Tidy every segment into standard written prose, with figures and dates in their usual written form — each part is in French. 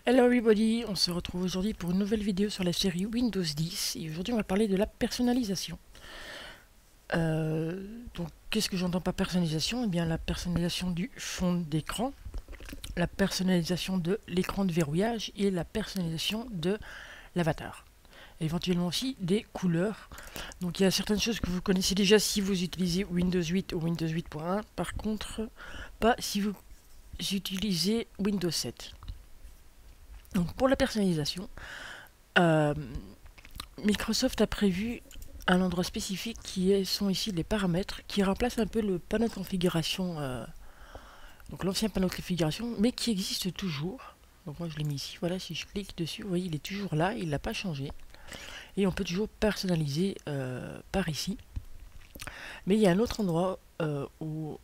Hello everybody, on se retrouve aujourd'hui pour une nouvelle vidéo sur la série Windows 10 et aujourd'hui on va parler de la personnalisation. Donc qu'est-ce que j'entends par personnalisation? Eh bien la personnalisation du fond d'écran, la personnalisation de l'écran de verrouillage et la personnalisation de l'avatar. Éventuellement aussi des couleurs. Donc il y a certaines choses que vous connaissez déjà si vous utilisez Windows 8 ou Windows 8.1, par contre pas si vous utilisez Windows 7. Donc pour la personnalisation, euh, Microsoft a prévu un endroit spécifique sont ici les paramètres qui remplacent un peu le panneau de configuration, donc l'ancien panneau de configuration, mais qui existe toujours. Donc moi je l'ai mis ici, voilà, si je clique dessus, vous voyez il est toujours là, il n'a pas changé. Et on peut toujours personnaliser par ici. Mais il y a un autre endroit où,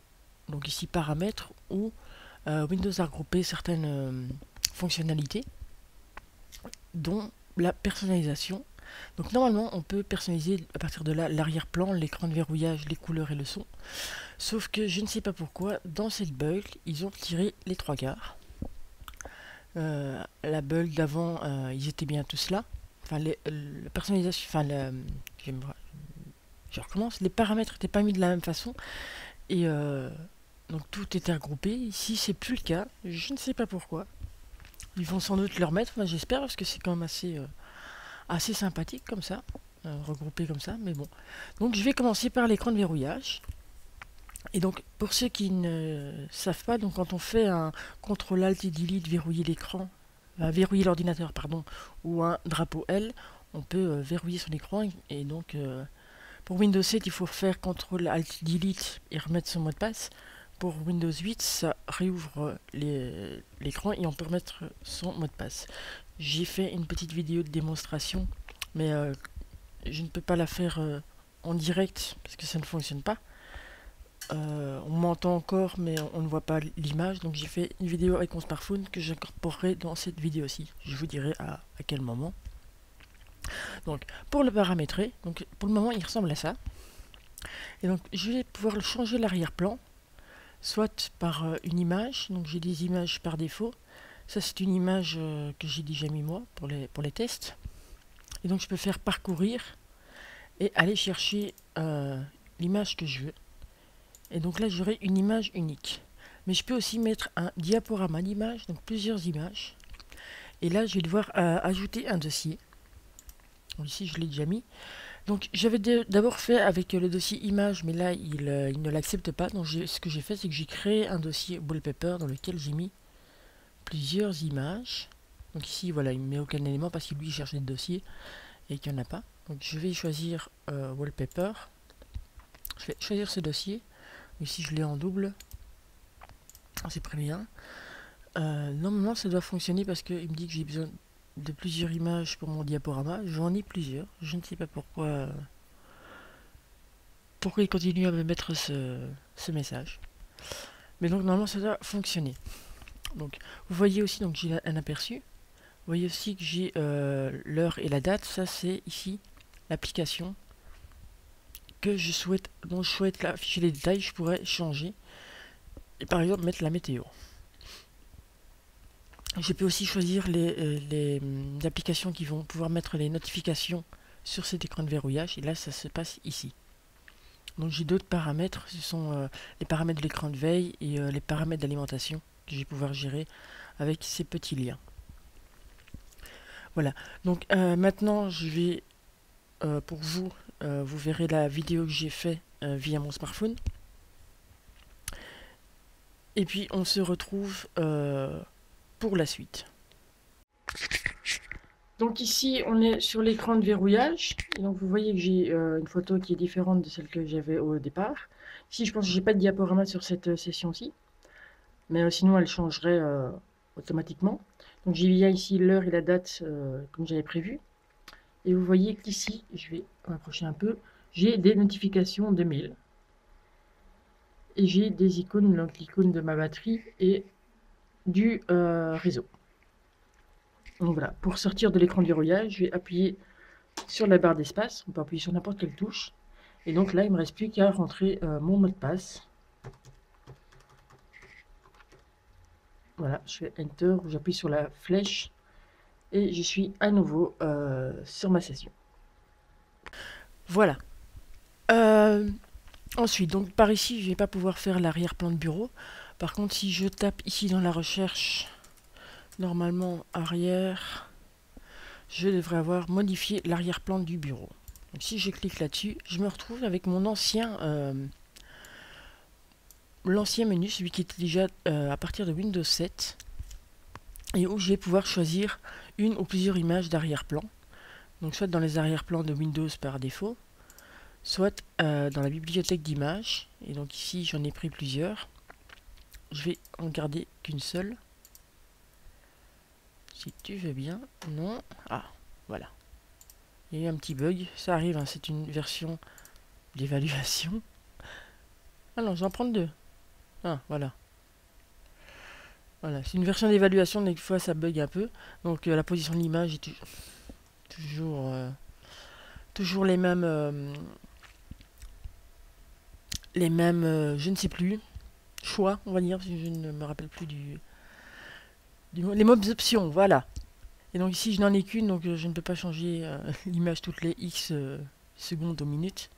donc ici paramètres, où Windows a regroupé certaines fonctionnalités, dont la personnalisation. Donc normalement on peut personnaliser à partir de là l'arrière-plan, l'écran de verrouillage, les couleurs et le son. Sauf que je ne sais pas pourquoi, dans cette build, ils ont tiré les trois quarts. La build d'avant, ils étaient bien tous là. Enfin, la personnalisation, je recommence, les paramètres n'étaient pas mis de la même façon. Et donc tout était regroupé. Ici c'est plus le cas, je ne sais pas pourquoi. Ils vont sans doute le remettre, enfin, j'espère, parce que c'est quand même assez sympathique comme ça, regroupé comme ça, mais bon. Donc je vais commencer par l'écran de verrouillage. Et donc pour ceux qui ne savent pas, donc quand on fait un CTRL ALT et DELETE verrouiller l'écran, verrouiller l'ordinateur pardon, ou un drapeau L, on peut verrouiller son écran. Et donc pour Windows 7 il faut faire CTRL ALT DELETE et remettre son mot de passe. Pour Windows 8 ça réouvre l'écran et on peut remettre son mot de passe. J'ai fait une petite vidéo de démonstration, mais je ne peux pas la faire en direct parce que ça ne fonctionne pas. On m'entend encore, mais on ne voit pas l'image. Donc j'ai fait une vidéo avec mon smartphone que j'incorporerai dans cette vidéo-ci. Je vous dirai à quel moment. Donc pour le paramétrer, donc pour le moment il ressemble à ça. Et donc je vais pouvoir changer l'arrière-plan, soit par une image. Donc j'ai des images par défaut. Ça c'est une image que j'ai déjà mis moi pour les tests. Et donc je peux faire parcourir et aller chercher l'image que je veux. Et donc là j'aurai une image unique. Mais je peux aussi mettre un diaporama d'images, donc plusieurs images. Et là je vais devoir ajouter un dossier. Donc ici je l'ai déjà mis. Donc j'avais d'abord fait avec le dossier image, mais là il ne l'accepte pas. Donc ce que j'ai fait, c'est que j'ai créé un dossier wallpaper dans lequel j'ai mis plusieurs images. Donc ici voilà, il ne met aucun élément parce que lui il cherche des dossiers et qu'il n'y en a pas. Donc je vais choisir wallpaper. Je vais choisir ce dossier. Ici je l'ai en double. C'est très bien. Normalement ça doit fonctionner parce qu'il me dit que j'ai besoin de plusieurs images pour mon diaporama. J'en ai plusieurs. Je ne sais pas pourquoi il continue à me mettre ce message. Mais donc normalement ça doit fonctionner. Donc vous voyez aussi, donc j'ai un aperçu. Vous voyez aussi que j'ai l'heure et la date. Ça c'est ici l'application que je souhaite, dont je souhaite afficher les détails. Je pourrais changer et par exemple mettre la météo. Je peux aussi choisir les applications qui vont pouvoir mettre les notifications sur cet écran de verrouillage. Et là, ça se passe ici. Donc j'ai d'autres paramètres. Ce sont les paramètres de l'écran de veille et les paramètres d'alimentation que je vais pouvoir gérer avec ces petits liens. Voilà. Donc maintenant, je vais, pour vous, vous verrez la vidéo que j'ai fait via mon smartphone. Et puis on se retrouve pour la suite. Donc ici, on est sur l'écran de verrouillage. Et donc vous voyez que j'ai une photo qui est différente de celle que j'avais au départ. Ici, je pense que j'ai pas de diaporama sur cette session-ci. Mais sinon, elle changerait automatiquement. Donc j'ai bien ici l'heure et la date comme j'avais prévu. Et vous voyez qu'ici, je vais m'approcher un peu, j'ai des notifications de mail. Et j'ai des icônes, donc l'icône de ma batterie et du réseau. Donc voilà, pour sortir de l'écran de verrouillage, je vais appuyer sur la barre d'espace. On peut appuyer sur n'importe quelle touche. Et donc là, il ne me reste plus qu'à rentrer mon mot de passe. Voilà, je fais Enter, j'appuie sur la flèche et je suis à nouveau sur ma session. Voilà. Ensuite, donc par ici, je vais pas pouvoir faire l'arrière-plan de bureau. Par contre, si je tape ici dans la recherche, normalement arrière, je devrais avoir modifié l'arrière-plan du bureau. Donc si je clique là-dessus, je me retrouve avec mon l'ancien menu, celui qui était déjà à partir de Windows 7, et où je vais pouvoir choisir une ou plusieurs images d'arrière-plan. Donc soit dans les arrière-plans de Windows par défaut, soit dans la bibliothèque d'images. Et donc ici, j'en ai pris plusieurs. Je vais en garder qu'une seule. Si tu veux bien. Non. Ah, voilà. Il y a eu un petit bug. Ça arrive, hein, c'est une version d'évaluation. Ah non, j'en prends deux. Ah, voilà. Voilà, c'est une version d'évaluation, des fois ça bug un peu. Donc la position de l'image est toujours les mêmes, je ne sais plus, choix, on va dire, si je ne me rappelle plus les mêmes options, voilà. Et donc ici je n'en ai qu'une, donc je ne peux pas changer l'image toutes les X secondes ou minutes.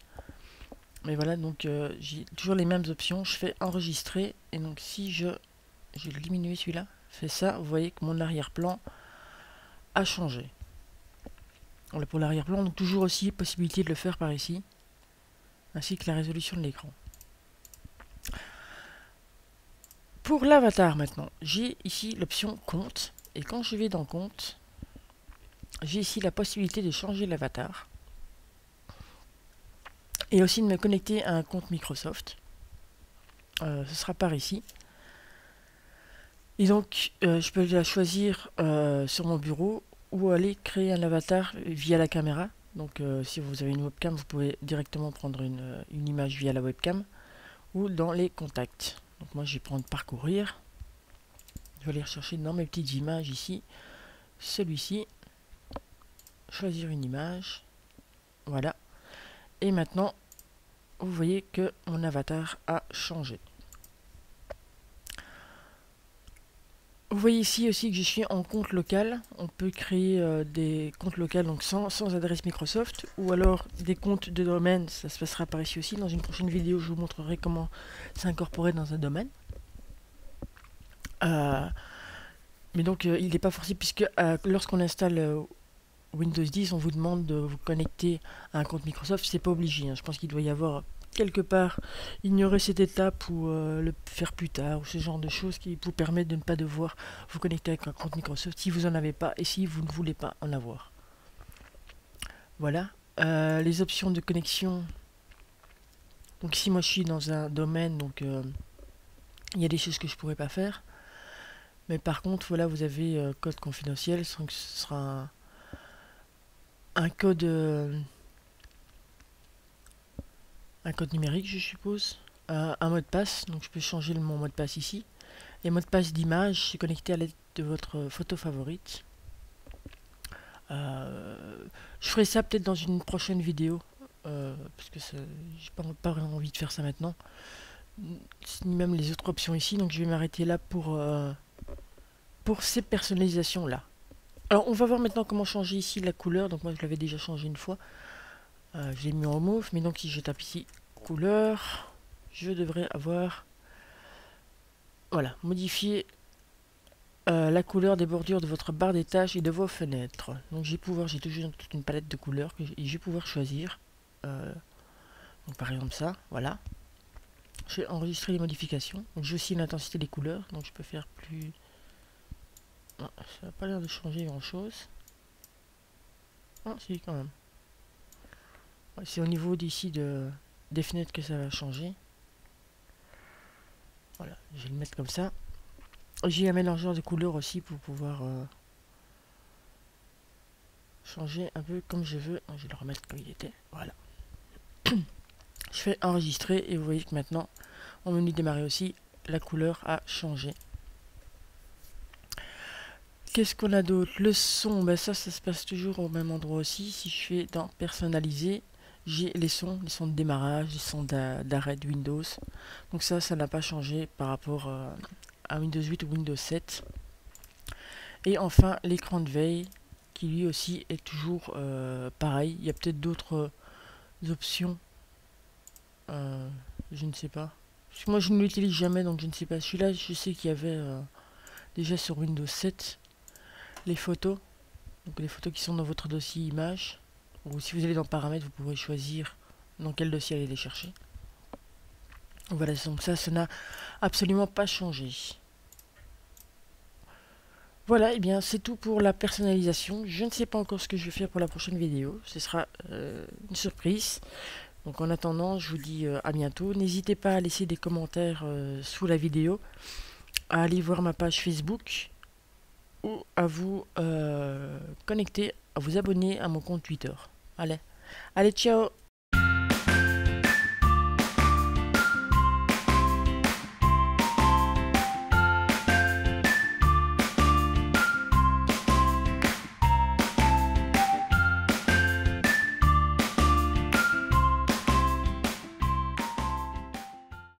Mais voilà, donc j'ai toujours les mêmes options. Je fais enregistrer, et donc si j'ai diminué celui-là, fais ça, vous voyez que mon arrière-plan a changé. Voilà pour l'arrière-plan, donc toujours aussi possibilité de le faire par ici, ainsi que la résolution de l'écran. Pour l'avatar maintenant, j'ai ici l'option compte, et quand je vais dans compte, j'ai ici la possibilité de changer l'avatar, et aussi de me connecter à un compte Microsoft. Ce sera par ici. Et donc, je peux la choisir sur mon bureau ou aller créer un avatar via la caméra. Donc, si vous avez une webcam, vous pouvez directement prendre une image via la webcam ou dans les contacts. Donc, moi, je vais prendre parcourir. Je vais aller rechercher dans mes petites images ici celui-ci. Choisir une image. Voilà. Et maintenant, vous voyez que mon avatar a changé. Vous voyez ici aussi que je suis en compte local. On peut créer des comptes locaux donc sans adresse Microsoft, ou alors des comptes de domaine. Ça se passera par ici aussi. Dans une prochaine vidéo, je vous montrerai comment s'incorporer dans un domaine. Mais donc, il n'est pas forcé, puisque lorsqu'on installe Windows 10, on vous demande de vous connecter à un compte Microsoft. C'est pas obligé, hein. Je pense qu'il doit y avoir quelque part ignorer cette étape ou le faire plus tard, ou ce genre de choses qui vous permettent de ne pas devoir vous connecter avec un compte Microsoft si vous en avez pas et si vous ne voulez pas en avoir. Voilà. Les options de connexion. Donc ici moi je suis dans un domaine, donc il y a des choses que je pourrais pas faire. Mais par contre voilà, vous avez code confidentiel, ce sera un code numérique, je suppose, un mot de passe. Donc je peux changer mon mot de passe ici. Les mots de passe d'image, c'est connecté à l'aide de votre photo favorite. Je ferai ça peut-être dans une prochaine vidéo, parce que j'ai pas vraiment envie de faire ça maintenant, ni même les autres options ici. Donc je vais m'arrêter là pour ces personnalisations là. Alors on va voir maintenant comment changer ici la couleur. Donc moi je l'avais déjà changé une fois, je l'ai mis en mauve, mais donc si je tape ici couleur, je devrais avoir, voilà, modifier la couleur des bordures de votre barre des tâches et de vos fenêtres. Donc j'ai toujours toute une palette de couleurs et je vais pouvoir choisir. Donc par exemple ça, voilà. Je vais enregistrer les modifications. Donc j'ai aussi l'intensité des couleurs, donc je peux faire plus. Non, ça n'a pas l'air de changer grand chose. Ah si, quand même. Ouais, c'est au niveau d'ici des fenêtres que ça va changer. Voilà, je vais le mettre comme ça. J'ai un mélangeur de couleurs aussi pour pouvoir changer un peu comme je veux. Je vais le remettre comme il était. Voilà. Je fais enregistrer et vous voyez que maintenant, au menu démarrer aussi, la couleur a changé. Qu'est-ce qu'on a d'autre? Le son, ben ça se passe toujours au même endroit aussi. Si je fais dans personnaliser, j'ai les sons de démarrage, les sons d'arrêt de Windows. Donc ça n'a pas changé par rapport à Windows 8 ou Windows 7. Et enfin l'écran de veille qui lui aussi est toujours pareil. Il y a peut-être d'autres options, je ne sais pas. Parce que moi je ne l'utilise jamais, donc je ne sais pas. Celui-là, je sais qu'il y avait déjà sur Windows 7 les photos. Donc les photos qui sont dans votre dossier images. Ou si vous allez dans paramètres, vous pourrez choisir dans quel dossier aller les chercher. Voilà, donc ça n'a absolument pas changé. Voilà, et bien c'est tout pour la personnalisation. Je ne sais pas encore ce que je vais faire pour la prochaine vidéo. Ce sera une surprise. Donc en attendant, je vous dis à bientôt. N'hésitez pas à laisser des commentaires sous la vidéo, à aller voir ma page Facebook ou à vous connecter, à vous abonner à mon compte Twitter. Allez, ciao!